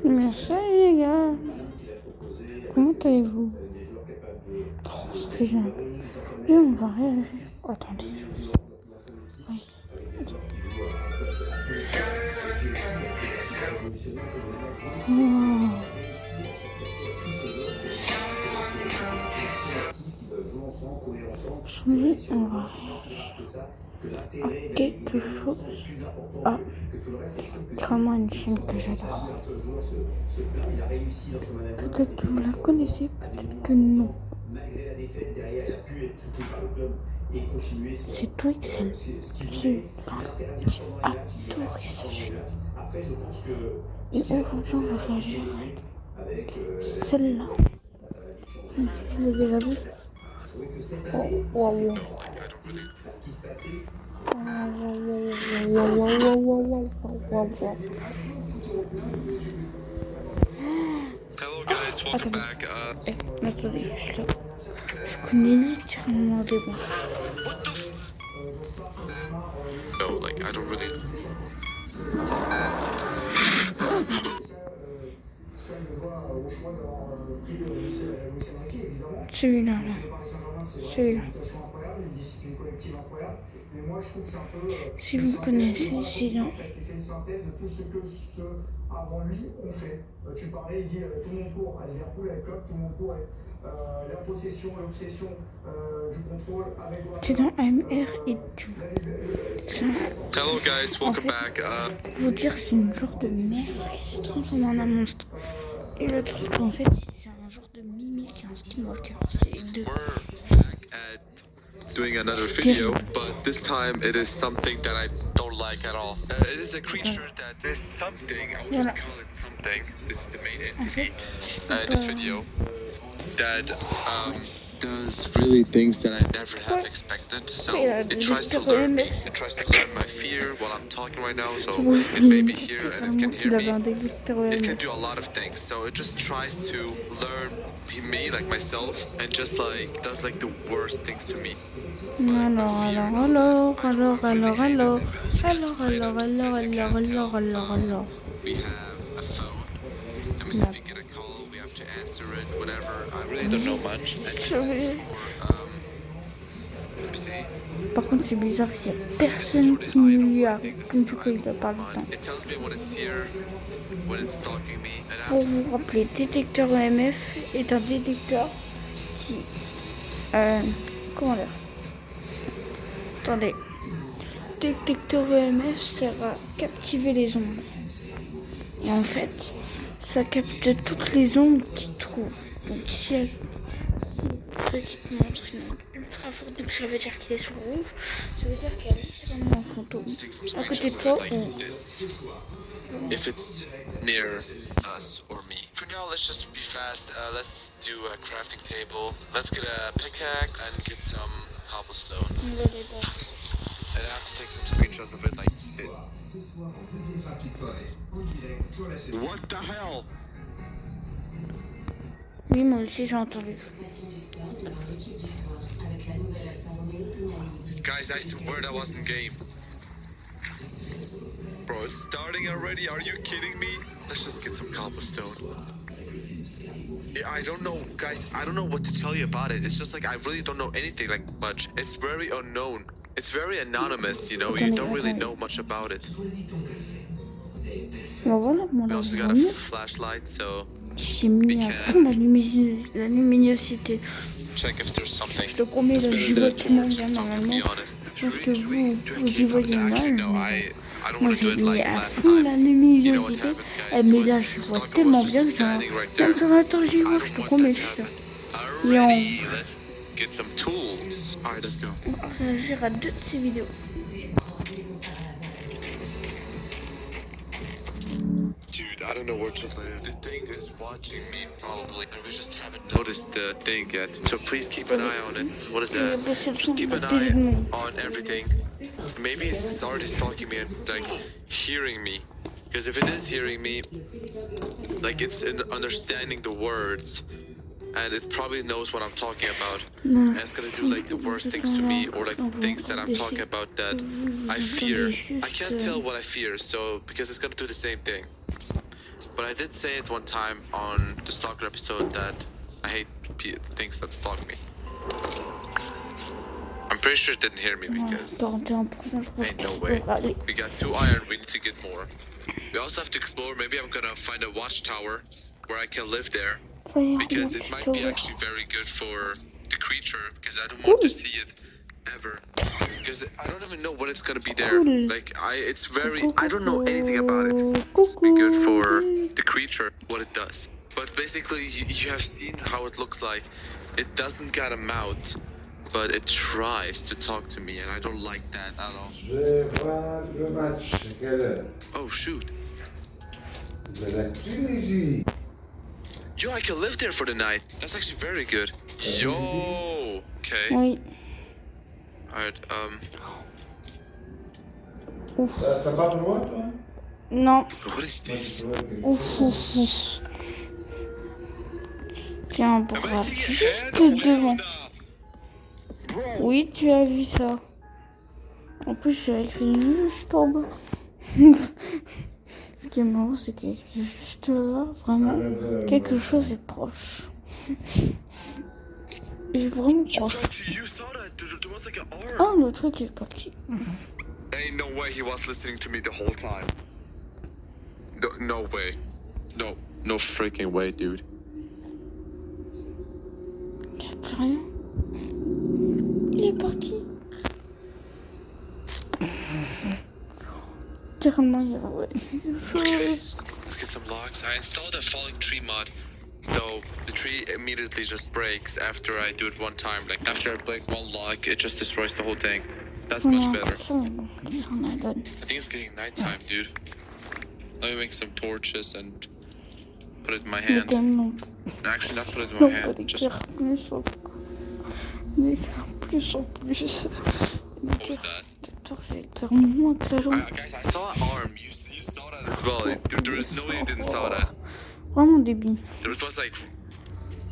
Mais salut les gars, comment allez-vous? Oh, ça fait jeune. Viens, on va réagir. Oh, attendez. Oui. Oh. Aujourd'hui, on va réagir à quelque chose. Ah, c'est vraiment une chaîne que j'adore. Peut-être que vous la connaissez, peut-être que non. C'est Twixen. J'ai adoré sa chaîne. Et aujourd'hui, on va réagir avec celle-là. Vous l'avez déjà vue? Oh, wow. Hello guys, welcome back. Attendez, je connais littéralement des bons. No, like I don't really. Celui-là, là. Celui-là. Si vous connaissez, c'est là. Avant lui ont fait. Tu parlais, il dit tout le monde court à Liverpool avec Klopp, tout le monde courait. La possession, l'obsession du contrôle avec. C'est dans MR et tout. Hello guys, welcome back. Pour vous dire, c'est une genre de merde qui se transforme en un monstre. Et le truc, en fait, c'est un genre de mimique, un skinwalker. C'est deux. We're back at doing another video, but this time it is something that I don't like at all. It is a creature that is something. I will just call it something. This is the main entity. This video that does really things that I never have expected. So it tries to learn me. It tries to learn my fear while I'm talking right now. So it may be here and it can hear me. It can do a lot of things. So it just tries to learn me, like myself, and just like does like the worst things to me. Alors. We have a phone. Let me see if we get a call. We have to answer it. Whatever. I really don't know much. And this is for let me see. Par contre, c'est bizarre, il n'y a personne qui lui a répondu quand il a parlé de temps. It tells me when it's here, when it's stalking me. Pour vous rappeler, détecteur EMF est un détecteur qui... comment dire? Attendez. Détecteur EMF sert à captiver les ondes. Et en fait, ça capte toutes les ondes qu'il trouve. Donc si elle petite montre une onde ultra forte, donc ça veut dire qu'il est sur le rouge, ça veut dire qu'il y a littéralement un fantôme à côté de toi ou... If it's near us or me. For now, let's just be fast. Let's do a crafting table. Let's get a pickaxe and get some cobblestone. And I have to take some screenshots of it like this. What the hell? Oui, moi aussi j'ai entendu. Guys, I swear that wasn't game. Bro, it's starting already. Are you kidding me? Let's just get some cobblestone. I don't know, guys. I don't know what to tell you about it. It's just like I really don't know anything like much. It's very unknown. It's very anonymous, you know. You don't really know much about it. Voilà, mon We also got a flashlight, so j'ai mis à fond la luminosité. check if there's something. Je te promets, là, j'y vois tellement bien normalement. Je pense que vous y voyez mal. Moi, j'ai mis à fond la luminosité. Mais là, je vois tellement bien que même sur la torche, j'y vois, je te promets. Et on Let's get some tools. Alright, let's go. va réagir à deux de ces vidéos. Dude, I don't know where to live. The thing is watching me probably, and we just haven't noticed the thing yet. So please keep an eye on it. What is that? Just keep an eye on everything. Maybe it's already stalking me and like hearing me. Because if it is hearing me, like it's understanding the words. And it probably knows what I'm talking about. And it's gonna do like the worst things to me, or like things that I'm talking about that I fear. I can't tell what I fear, so because it's gonna do the same thing. But I did say it one time on the Stalker episode that I hate things that stalk me. I'm pretty sure it didn't hear me because 41%, je pense ain't que no ça way. devrait aller. We got 2 iron, we need to get more. We also have to explore. Maybe I'm gonna find a watchtower where I can live there. Because it might be actually very good for the creature, because I don't want to see it ever. Because I don't even know what it's gonna be there. Like, I don't know anything about it. Be good for the creature, what it does. But basically, you have seen how it looks like. It doesn't got a mouth, but it tries to talk to me, and I don't like that at all. Je vais voir le match. À quelle heure? Oh, shoot. De la Tunisie. Yo, I can live there for the night. That's actually very good. Yo, okay. Oui. Alright, T'as pas besoin, toi? Non. what is this? Ouf, ouf, ouf. Tiens, Am I bras. seeing a hand? Juste Oh, hell devant. nah. Bro, Oui, tu as vu ça. En plus, j'ai écrit juste en bas. Ce qui est marrant, c'est qu'il y a juste là, vraiment, quelque chose est proche. Il est vraiment proche. guys, you saw that? There was like an arm. Ah, le truc est parti. Ain't no way he was listening to me the whole time. No way. No freaking way, dude. J'ai plus rien. Il est parti. Tellement il y a quelque Okay, chose. let's get some logs. I installed a falling tree mod, so the tree immediately just breaks after I do it one time. Like after I break one log, it just destroys the whole thing. That's much better. Ça en a donné. I think it's getting nighttime, dude. Let me make some torches and put it in my Mais hand. tellement. Actually, not put it in Non, my pas hand. des Just cœurs plus en mais plus en plus. what was that? J'ai clairement que la jambe. Guys, I saw an arm. You saw that as well. There is no way you didn't saw that. Vraiment débile. There was like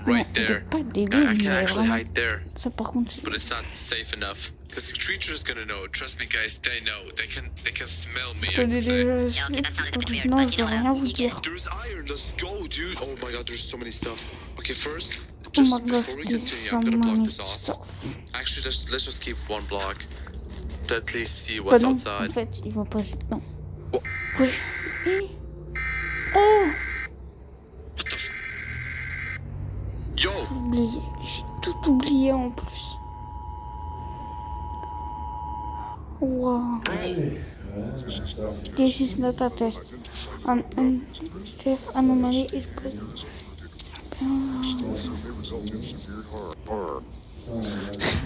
right Non, there. pas débile, I can mais actually vraiment. hide there, Ça par contre, but it's not safe enough. Because the creature is gonna know. Trust me, guys. They know. They can smell me. I c'est can say. déjà. okay, that sounded a bit weird, Non, but je you vais know rien what? vous You get dire. There's iron. Let's go, dude. Oh my god, there's so many stuff. Okay, first, Oh just my god, before we there's continue, so I'm gonna block many this off. stuff. Actually, let's just keep one block to at least see Bah what's non, en outside. fait, il va pas. Non. What? Oui. Ah, What the f... Yo! oublié. J'ai tout oublié en plus. Wow. Allez. Voilà, ça, c'est This is not a test. An unsafe anomaly is present.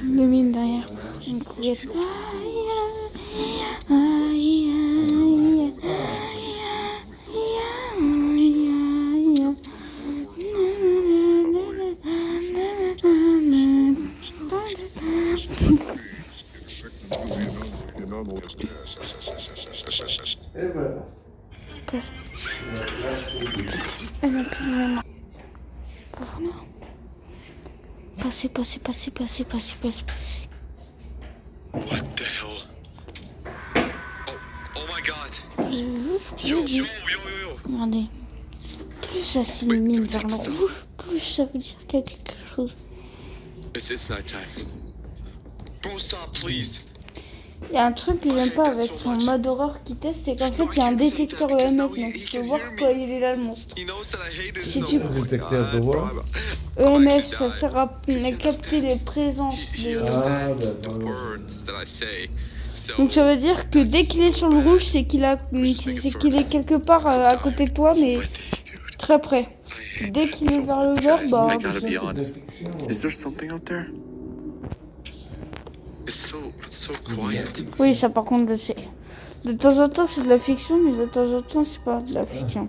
Les mines derrière. Une couillette. Et voilà. Elle m'a plus vraiment. Passer. What the hell? Oh my god! J'ai vu. Regardez. Plus ça s'illumine vers le rouge, plus ça veut dire qu'il y a quelque chose. It's nighttime. Bro, stop, please. Il y a un truc que j'aime pas avec son mode horreur qui teste, c'est qu'en fait il y a un détecteur EMF, donc tu peux voir quand il est là le monstre. He knows that I hate it Si so tu- Le détecteur de voix. EMF, ça sert à capter les présences. He des- understands the d'accord. words that I say. So, Donc ça veut dire que dès qu'il est sur le rouge, c'est qu'il est quelque part à côté de toi, mais what is, dude? très près. I hate Dès that qu'il est so vers le much, vert, guys. bah. I gotta be honest. Is there something out there? It's so quiet. Oui, ça par contre, je sais. De temps en temps, c'est de la fiction, mais de temps en temps, c'est pas de la fiction.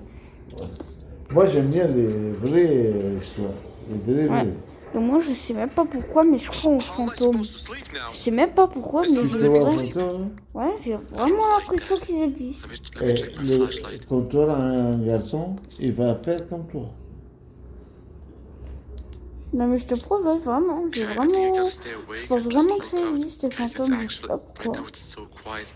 Moi, j'aime bien les vraies histoires. Les vraies. Ouais. Et moi, je sais même pas pourquoi, mais je crois aux How am I fantômes. supposed to sleep now? Je sais même pas pourquoi, mais Tu j'ai peux voir vraiment... ton corps, hein? Ouais, j'ai vraiment l'impression qu'ils existent. Let me Et check my flashlight. quand tu auras un garçon, il va faire comme toi. Non, mais je te promets, vraiment, j'ai Okay, I think you vraiment... gotta stay awake Je pense and just vraiment que look ça out. existe, les Guys, it's fantômes, je sais actually, pas right pourquoi. now it's so quiet.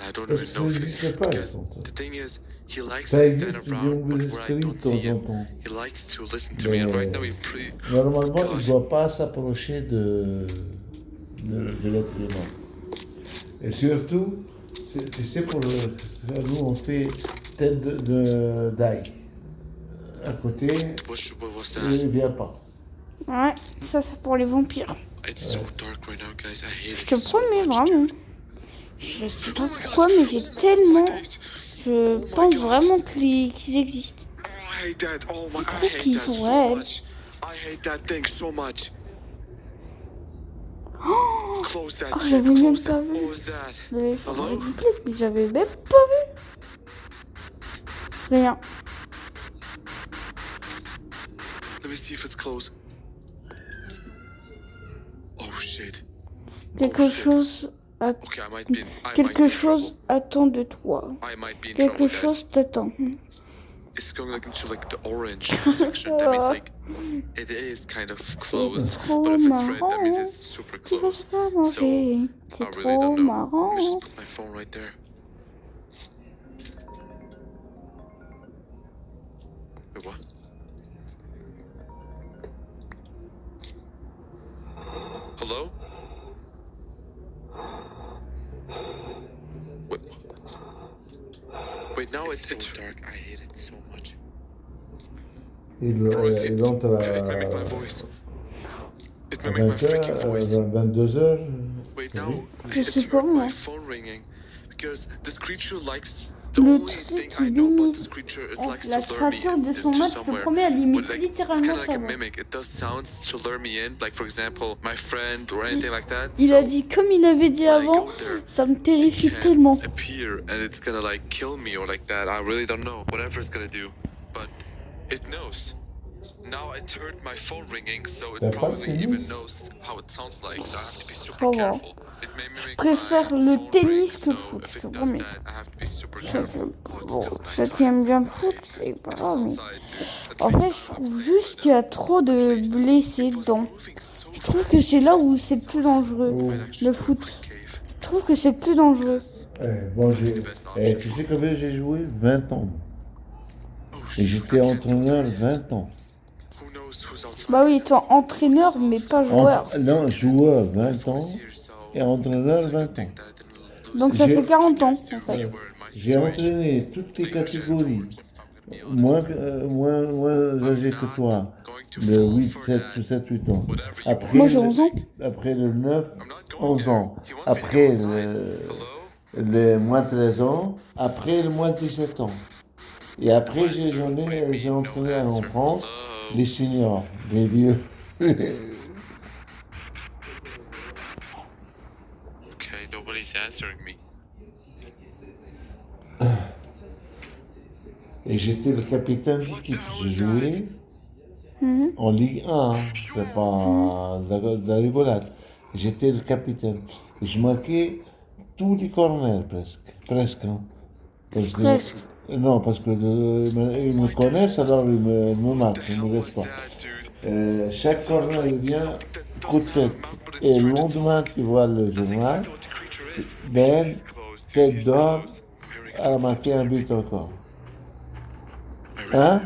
I don't Parce even que know ça if n'existe pas, les because fantômes. the thing is, he likes Ça to stand existe du around, but mauvais where I esprit de don't see temps en him, temps. he likes to listen to me. And right now, he pretty. Normalement, il ne God. doit pas s'approcher de l'être humain. Et surtout, tu sais, nous, on fait tête d'ail. À côté, What was that? il ne vient pas. Ouais, ça c'est pour les vampires. It's so dark right now, guys. I hate Je it te so promets much, vraiment. dude. Je sais pas pourquoi, mais j'ai tellement. Je pense vraiment qu'ils existent. Oh, I hate that. Oh my, I trouve hate qu'ils that so pourraient- much. I hate that thing so much. Close that Oh, shit. j'avais même Close pas that. vu. What was that? J'avais fait Hello? un clip, mais j'avais même pas vu. Rien. Let me see if it's close. Oh shit. Quelque shit. chose. Okay, I might be in Quelque trouble. chose attend de toi. I might be in Quelque trouble, guys. chose t'attend. It's going like into like the orange section. That means like it is kind of close, trop but if it's red, that means marrant. it's super Tu vas close. pas So manger. I C'est really trop don't know. Let marrant. me just put my phone right there. Wait, what? Hello? Wait, now it's so dark. I hate it so much. Bro, Ils ont it mimicked my voice. It mimicked my freaking voice. 22h. Wait, now Je it sais heard pas, moi. my phone ringing because this creature likes. The Le only truc thing qui I know about limite this creature, it Oh, likes la to lure me créature de son into match, je te somewhere. promets, elle limite But, like, it's littéralement kind of like ça. a mimic. It does sounds to lure me in, like for example, my friend or anything like that. Il So a dit, comme il avait dit when I avant, go there, ça me it terrifie can tellement. appear and it's gonna like kill me or like that. I really don't know. Whatever it's gonna do, but it knows. Now it heard my phone ringing, so T'as it pas probably de even tennis? knows how it sounds like. So I have to be super Oh, wow. careful. It may mimic Je préfère my le phone tennis ring, que le so foot, if je it te does promets. that, I have to be super Ça, careful. Oh, it's bon, still ceux qui nighttime. aiment bien le foot, c'est pas It was grave. Mais... outside, dude. At En least fait, I'm je trouve safe, juste but qu'il y a trop at de least blessés it was dedans. moving so Je trouve fast. que c'est là où c'est le plus dangereux, I might actually le go to foot. my cave. Je trouve que c'est le plus dangereux. Bon, tu sais combien j'ai joué? 20 ans. Oh Et shit, j'étais I can't go entraîneur there yet. 20 ans. Who knows who's outside? Bah oui, étant entraîneur, mais pas joueur. Non, joueur 20 ans Here, so et entraîneur it's a 20 good thing ans. that I didn't lose Donc ça J'ai- fait 40 ans, en to fait. anywhere in my J'ai situation. entraîné toutes les So usually catégories. afterwards, if I'm gonna be honest, Moins âgé que toi, going to de fall 8, for 7 that. ou 7, 8 ans. Whatever you Après, Moi, j'ai 11 ans. Après le 9, I'm not going 11 there. ans. He wants me to go Après outside. Hello? le moins 13 ans. Après le moins 17 ans. Et après, j'ai entraîné en France Hello? les seniors, les vieux. Okay, nobody's answering me. Et j'étais le capitaine d'équipe. J'ai joué Mhm. en Ligue 1, hein. C'est pas de la rigolade. J'étais le capitaine. Et je marquais tous les corners presque. Presque. Hein. Parce que, Presque. Non, parce que ils me connaissent, alors ils me marquent, ils ne me laissent pas. Chaque corner il vient, coup de tête. Et le lendemain, tu vois le journal, Ben, tête d'or, a marqué un but encore. Hein?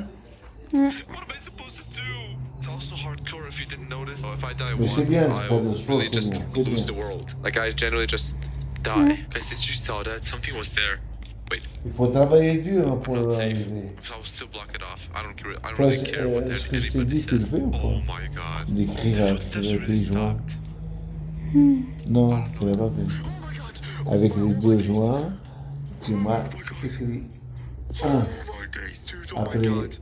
What am I supposed to do? It's also hardcore if you didn't notice. If I die Mais once, c'est bien, I'll faire le sport, really c'est just bien, c'est lose bien. the world. Like I generally just die. Guys, did you saw that? Something was there. Wait, Il faut travailler dur pour I'm not safe. arriver. I'll still block it off. I don't Toi, really care what est-ce que je t'ai anybody dit que tu le says. fais ou pas? Oh my god. D'écrire The à footsteps les really joints. stopped. Non, tu l'as pas fait. Oh my god. Avec les deux joints, tu marques, tu écris 1, Oh my days, dude. Oh après my god.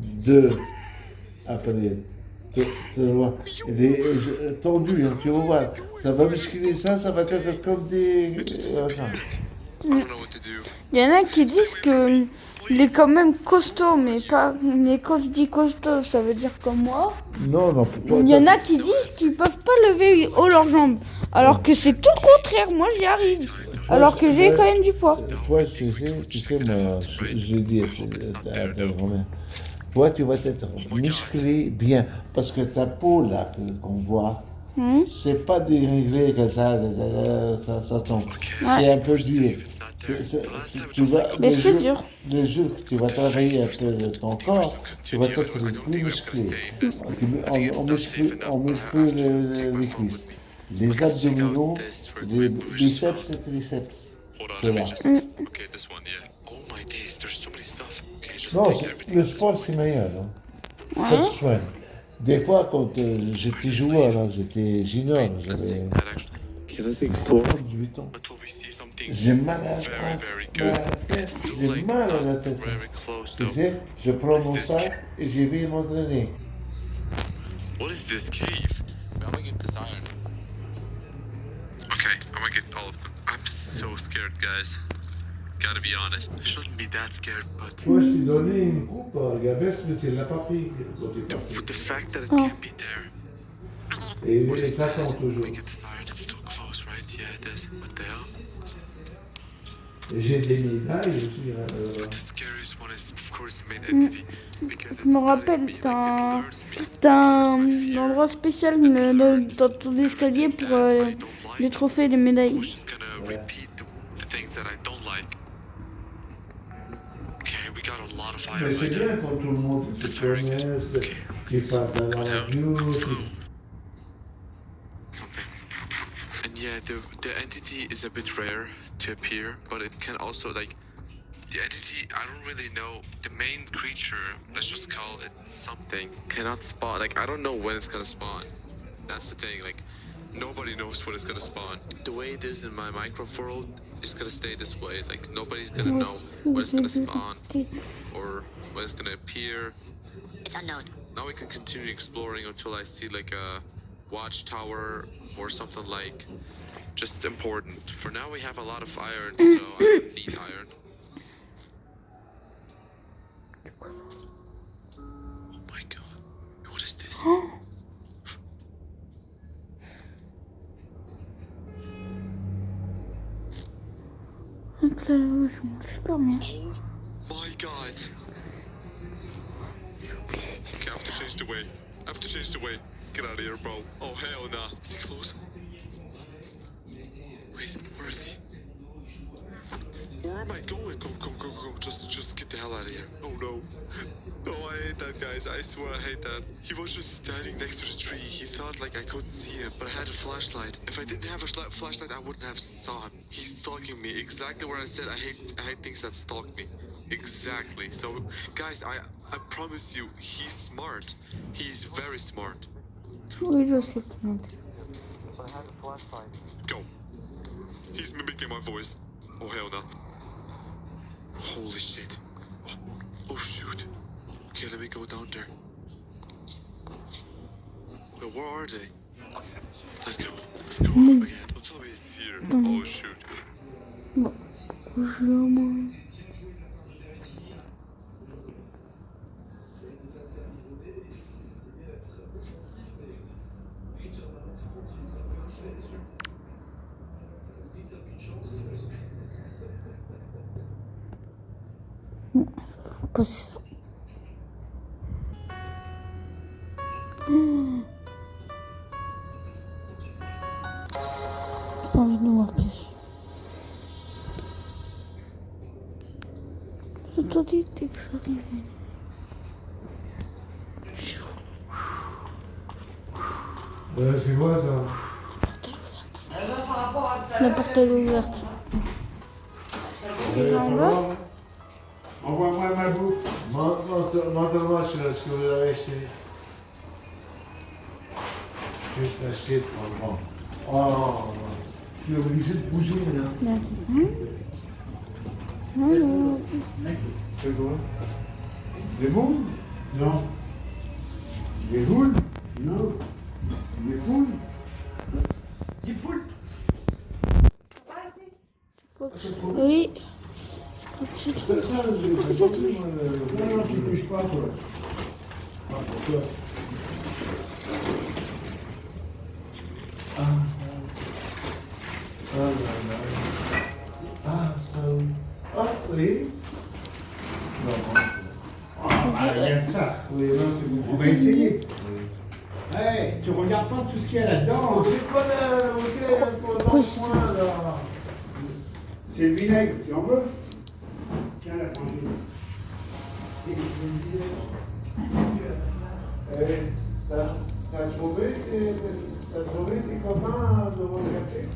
2, après 3. Tendu, hein, tu vas voir. Ça va muscler ça, ça va être comme des. It just Voilà. disappeared. I don't know what to do. Il y en a qui disent que il est quand même costaud, mais pas. Mais quand je dis costaud, ça veut dire comme moi. Non, non, pour toi. Il y en a qui disent qu'ils peuvent pas lever haut leurs jambes, alors que c'est tout le contraire. Moi, j'y arrive, alors que j'ai quand même du poids. Toi, tu sais, moi, je l'ai dit à ta grand-mère. Toi, tu vas être musclé bien. Parce que ta peau, là, qu'on voit, C'est pas déréglé comme ça tombe. C'est un peu dur. It's not there. The last time it Tu was vas, like, okay, Mais c'est dur. les jours que tu vas travailler un peu ton corps, tu vas être I don't plus think I'm gonna musclé. stay in this. I think it's On not safe enough. on I muscle have to take my les phone cuisses. with me. Les Let's check out abdominaux, this real les quick, what we just biceps found. et triceps. Hold on, C'est let me là. just. Okay, this one, yeah. Oh my days, there's so many stuff. Okay, just Non, take everything. le at this sport point. c'est meilleur. Hein. Cette semaine. Des fois, quand j'étais joueur, hein, j'étais junior, Let's j'avais take that actually. Okay, let's explore 18 ans. until we see something J'ai mal à very, very la good. tête. It's still J'ai like mal à la not tête. very close Tu though. sais, je prends mon sac et je vais m'entraîner. What is this cave? I'm gonna get this iron. Okay, I'm gonna get all of them. I'm so scared, guys. Gotta be honest. I shouldn't be that scared, but Toi, je t'ai donné une coupe, Gabès, mais tu ne l'as pas pris. with the fact that it can't be there. Et What is that? t'attends Let toujours. me get this iron. It's still close, right? Yeah, it is. What the hell? Et j'ai des médailles aussi. But the scariest one is, of course, the main entity. Because Je me it stuns rappelle, me, like, it learns me. t'as un endroit spécial dans ton escalier pour les trophées et les I médailles. was just gonna repeat the things that I don't like. Okay, we got a lot of Mais iron c'est right now. bien quand tout le monde That's se very good. connaisse, Okay, qui passe à la go down. radio. Boom. Something. And yeah, the entity is a bit rare to appear, but it can also like the entity. I don't really know the main creature. Let's just call it something. Cannot spawn. Like I don't know when it's gonna spawn. That's the thing. Like nobody knows when it's gonna spawn. The way it is in my Minecraft world is gonna stay this way. Like nobody's gonna know when it's gonna spawn or when it's gonna appear. It's unknown. Now we can continue exploring until I see like a watchtower or something like just important. For now we have a lot of iron, so I don't need iron. Oh my god. What is this? Donc là, je m'en fais pas bien. Oh my god. Okay, I have to change the way. I have to change the way. Get out of here, bro. Oh hell nah. Is he close? Wait, where is he? Where am I going? Go, go, go, go. Just get the hell out of here. Oh no. No, I hate that, guys. I swear I hate that. He was just standing next to the tree. He thought like I couldn't see him, but I had a flashlight. If I didn't have a flashlight, I wouldn't have saw him. He's stalking me exactly where I said I hate things that stalk me. Exactly. So, guys, I promise you, he's smart. He's very smart. Oui, je sais. Go. He's mimicking my voice. Oh hell no. Holy shit. Oh shoot. Okay, let me go down there. Wait, where are they? Let's go. Let's go up again. Don't tell me he's here. Oh shoot. Bon, je moi. Faut pas ça. J'ai pas envie de voir plus. Je t'en dis dès que j'arrive. C'est quoi ça? La porte est ouverte. Et en bas, Envoie-moi ma bouffe. Montre-moi ce que vous avez acheté. Qu'est-ce que t'as acheté, toi? Oh, je suis obligé de bouger, là. non. C'est quoi? Des moules? Non. Des poules? Non. Des poules? Des poules? Oui. Non, tu bouges pas, toi. Ah, pourquoi? Ça oui. Ah, oui. Non, rien que ça. Oui, non, c'est bon. On va essayer. Hey, tu regardes pas tout ce qu'il y a là-dedans. C'est quoi le week-end pour Pourquoi c'est l'enfant, là? C'est le vinaigre, tu en veux? Tiens, la frangine. T'as trouvé tes copains devant le café?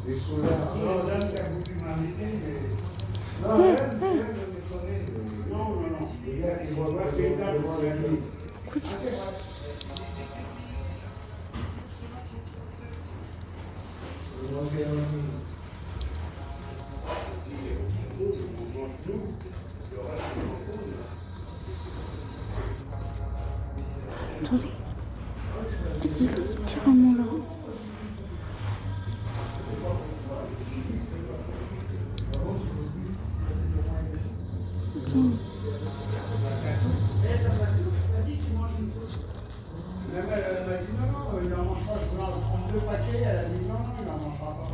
Ils sont là. Non, Dan, t'as voulu m'inviter, mais... Non, elle, je me connais. Non. Moi, c'est ça, pour la vie. Ah, c'est vrai. Attendez. Il est littéralement là. Même elle m'a dit non, il n'en mange pas, je voulais en prendre 2 paquets, elle a dit non, il n'en mangera pas.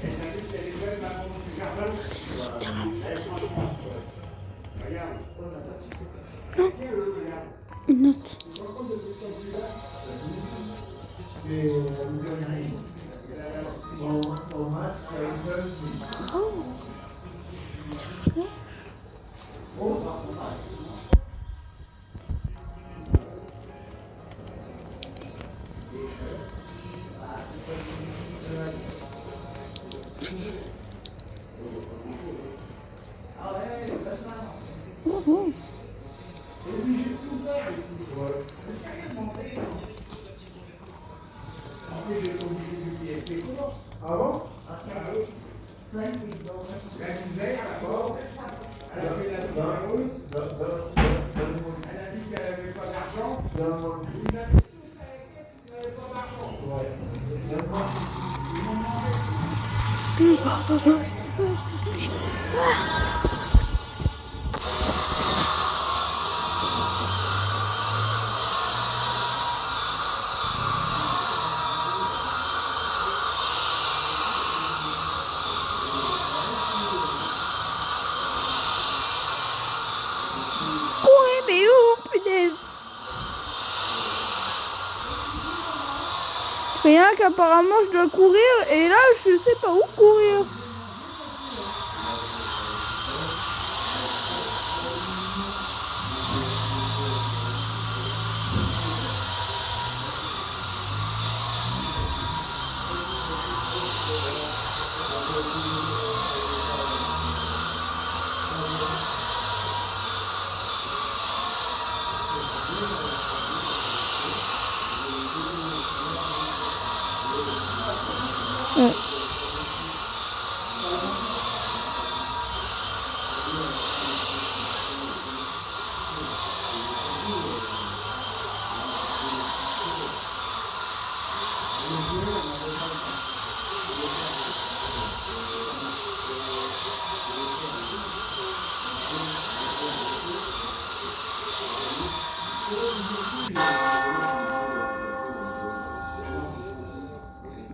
Elle t'a dit c'est les jeunes, maman du jardin. Elle est franchement. Regarde. Non. Une note. C'est au match, ça lui donne. Oh. Oh, oh. Ah bon? La misère, d'abord, elle a fait la misère. Elle a dit qu'elle n'avait pas d'argent. Vous avez tous à la caisse et qu'elle n'avait pas d'argent. Courez, mais où, punaise? Rien qu'apparemment je dois courir et là je sais pas où courir.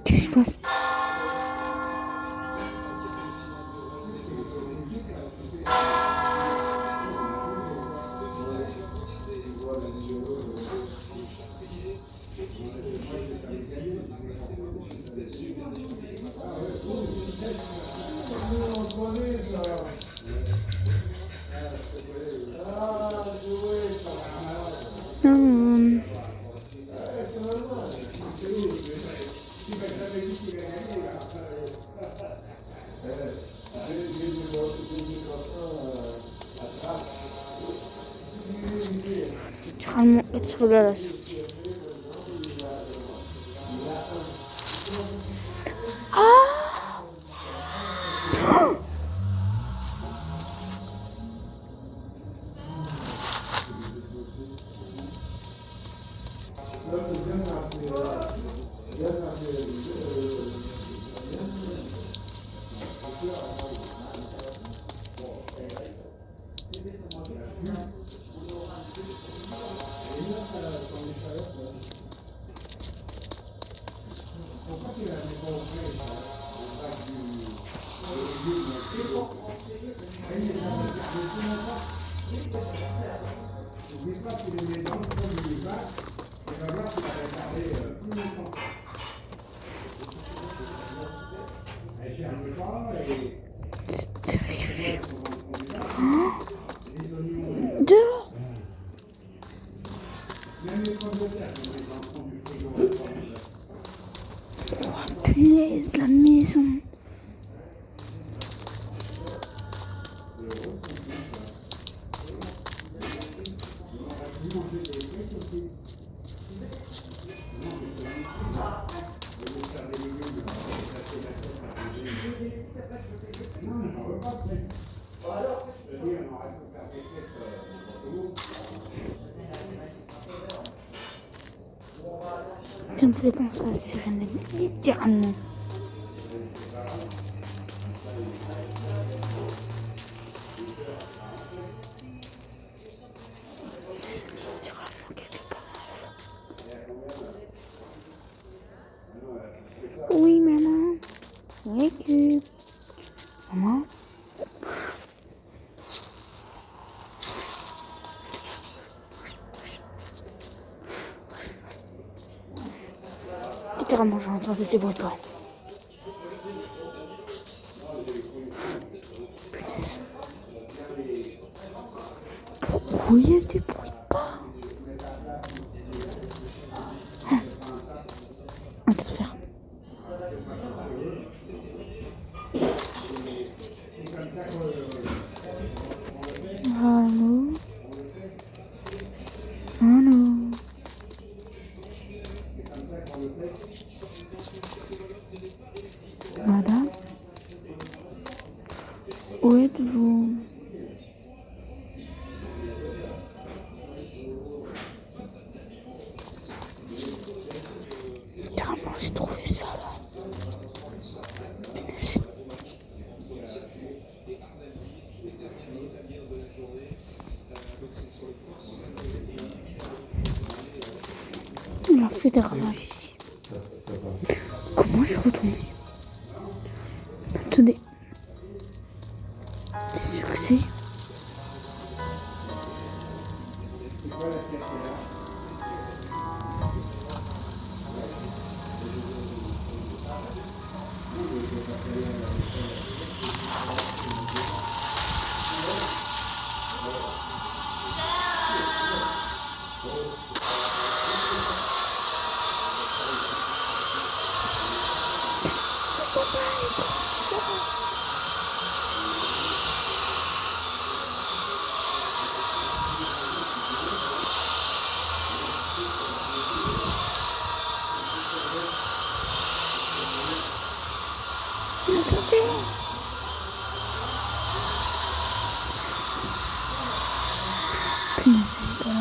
Qu'est-ce qui se passe? Littéralement être là à la sortie. Ah! Oh! C'est terrifiant. Oh, dehors. Oh, punaise, la maison. Ça me fait penser à Sirène, littéralement. Littéralement quelque part. Oui, maman. Oui, maman. Littéralement, j'ai entendu des bruits pas. Punaise. Pourquoi il y a des bruits pas? On va te faire. Allô? Allô? Madame? Où êtes-vous? Littéralement, j'ai trouvé ça là. Punaise. On a fait des ravages ici. Comment je suis retournée? Attendez. C'est sûr que c'est. Il a sauté. Punaise, c'est pas...